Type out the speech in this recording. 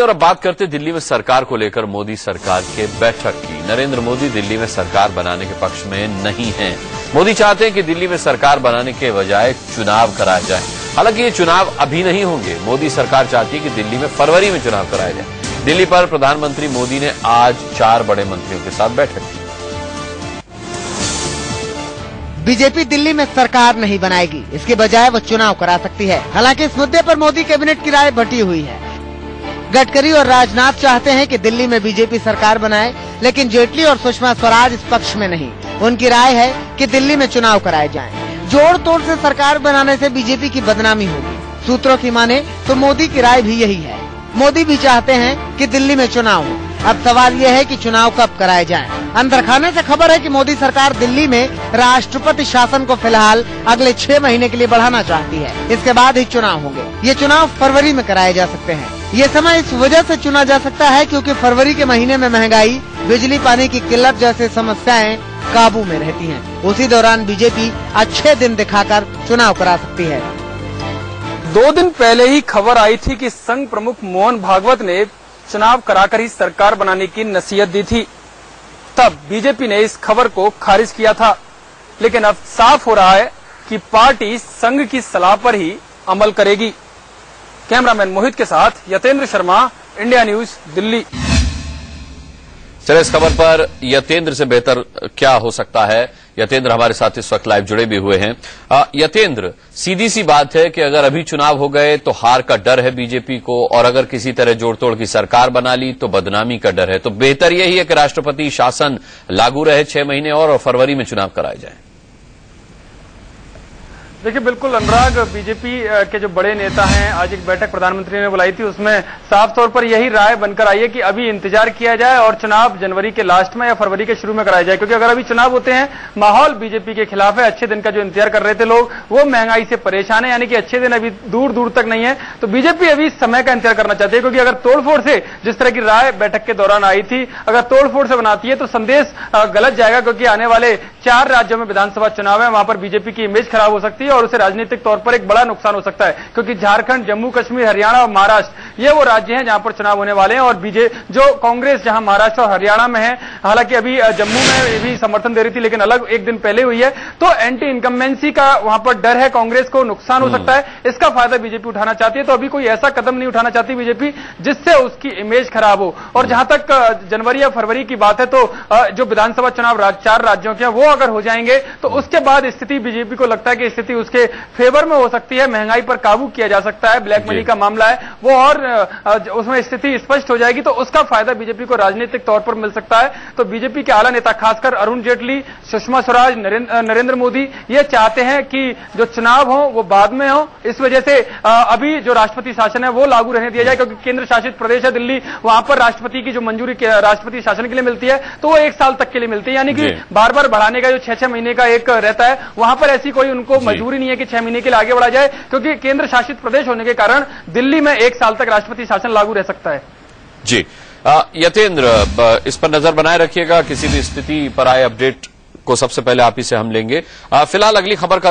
और अब बात करते दिल्ली में सरकार को लेकर मोदी सरकार के बैठक की। नरेंद्र मोदी दिल्ली में सरकार बनाने के पक्ष में नहीं हैं। मोदी चाहते हैं कि दिल्ली में सरकार बनाने के बजाय चुनाव कराए जाए। हालांकि ये चुनाव अभी नहीं होंगे। मोदी सरकार चाहती है कि दिल्ली में फरवरी में चुनाव कराए जाए। दिल्ली पर प्रधानमंत्री मोदी ने आज 4 बड़े मंत्रियों के साथ बैठक की। बीजेपी दिल्ली में सरकार नहीं बनाएगी, इसके बजाय वो चुनाव करा सकती है। हालांकि इस मुद्दे पर मोदी कैबिनेट की राय बटी हुई है। गडकरी और राजनाथ चाहते हैं कि दिल्ली में बीजेपी सरकार बनाए, लेकिन जेटली और सुषमा स्वराज इस पक्ष में नहीं। उनकी राय है कि दिल्ली में चुनाव कराए जाएं। जोड़ तोड़ से सरकार बनाने से बीजेपी की बदनामी होगी। सूत्रों की माने तो मोदी की राय भी यही है। मोदी भी चाहते हैं कि दिल्ली में चुनाव हो। अब सवाल यह है कि चुनाव कब कराए जाएं। अंदर खाने से खबर है कि मोदी सरकार दिल्ली में राष्ट्रपति शासन को फिलहाल अगले 6 महीने के लिए बढ़ाना चाहती है। इसके बाद ही चुनाव होंगे। ये चुनाव फरवरी में कराए जा सकते हैं। ये समय इस वजह से चुना जा सकता है क्योंकि फरवरी के महीने में महंगाई, बिजली पानी की किल्लत जैसी समस्याएं काबू में रहती हैं। उसी दौरान बीजेपी अच्छे दिन दिखाकर चुनाव करा सकती है। 2 दिन पहले ही खबर आई थी कि संघ प्रमुख मोहन भागवत ने चुनाव कराकर ही सरकार बनाने की नसीहत दी थी। तब बीजेपी ने इस खबर को खारिज किया था, लेकिन अब साफ हो रहा है कि पार्टी संघ की सलाह पर ही अमल करेगी। कैमरामैन मोहित के साथ यतेंद्र शर्मा, इंडिया न्यूज, दिल्ली। चलिए, इस खबर पर यतेंद्र से बेहतर क्या हो सकता है। यतेंद्र हमारे साथ इस वक्त लाइव जुड़े भी हुए हैं। यतेंद्र, सीधी सी बात है कि अगर अभी चुनाव हो गए तो हार का डर है बीजेपी को, और अगर किसी तरह जोड़ तोड़ की सरकार बना ली तो बदनामी का डर है। तो बेहतर यही है कि राष्ट्रपति शासन लागू रहे 6 महीने और फरवरी में चुनाव कराए जाए। देखिए, बिल्कुल अनुराग, बीजेपी के जो बड़े नेता हैं, आज एक बैठक प्रधानमंत्री ने बुलाई थी, उसमें साफ तौर पर यही राय बनकर आई है कि अभी इंतजार किया जाए और चुनाव जनवरी के लास्ट में या फरवरी के शुरू में कराया जाए। क्योंकि अगर अभी चुनाव होते हैं, माहौल बीजेपी के खिलाफ है। अच्छे दिन का जो इंतजार कर रहे थे लोग, वो महंगाई से परेशान है, यानी कि अच्छे दिन अभी दूर दूर तक नहीं है। तो बीजेपी अभी समय का इंतजार करना चाहती है, क्योंकि अगर तोड़फोड़ से, जिस तरह की राय बैठक के दौरान आई थी, अगर तोड़फोड़ से बनाती है तो संदेश गलत जाएगा। क्योंकि आने वाले 4 राज्यों में विधानसभा चुनाव है, वहां पर बीजेपी की इमेज खराब हो सकती है और उसे राजनीतिक तौर पर एक बड़ा नुकसान हो सकता है। क्योंकि झारखंड, जम्मू कश्मीर, हरियाणा और महाराष्ट्र, ये वो राज्य हैं जहां पर चुनाव होने वाले हैं। और जो कांग्रेस जहां महाराष्ट्र और हरियाणा में है, हालांकि अभी जम्मू में भी समर्थन दे रही थी, लेकिन अलग एक दिन पहले हुई है, तो एंटी इनकम्बेंसी का वहां पर डर है। कांग्रेस को नुकसान हो सकता है, इसका फायदा बीजेपी उठाना चाहती है। तो अभी कोई ऐसा कदम नहीं उठाना चाहती बीजेपी जिससे उसकी इमेज खराब हो। और जहां तक जनवरी या फरवरी की बात है, तो जो विधानसभा चुनाव 4 राज्यों के, वो अगर हो जाएंगे तो उसके बाद स्थिति, बीजेपी को लगता है कि स्थिति उसके फेवर में हो सकती है। महंगाई पर काबू किया जा सकता है, ब्लैक मनी का मामला है वो, और उसमें स्थिति स्पष्ट हो जाएगी। तो उसका फायदा बीजेपी को राजनीतिक तौर पर मिल सकता है। तो बीजेपी के आला नेता, खासकर अरुण जेटली, सुषमा स्वराज, नरेंद्र मोदी, ये चाहते हैं कि जो चुनाव हो वो बाद में हो। इस वजह से अभी जो राष्ट्रपति शासन है वो लागू रहने दिया जाए, क्योंकि केंद्र शासित प्रदेश है दिल्ली, वहां पर राष्ट्रपति की जो मंजूरी राष्ट्रपति शासन के लिए मिलती है तो वो 1 साल तक के लिए मिलती है। यानी कि बार बार बढ़ाने का जो 6-6 महीने का एक रहता है, वहां पर ऐसी कोई उनको मजबूरी नहीं है कि 6 महीने के लिए आगे बढ़ा जाए, क्योंकि केंद्र शासित प्रदेश होने के कारण दिल्ली में 1 साल तक राष्ट्रपति शासन लागू रह सकता है। जी, यतेंद्र, इस पर नजर बनाए रखिएगा। किसी भी स्थिति पर आए अपडेट को सबसे पहले आप ही से हम लेंगे। फिलहाल अगली खबर का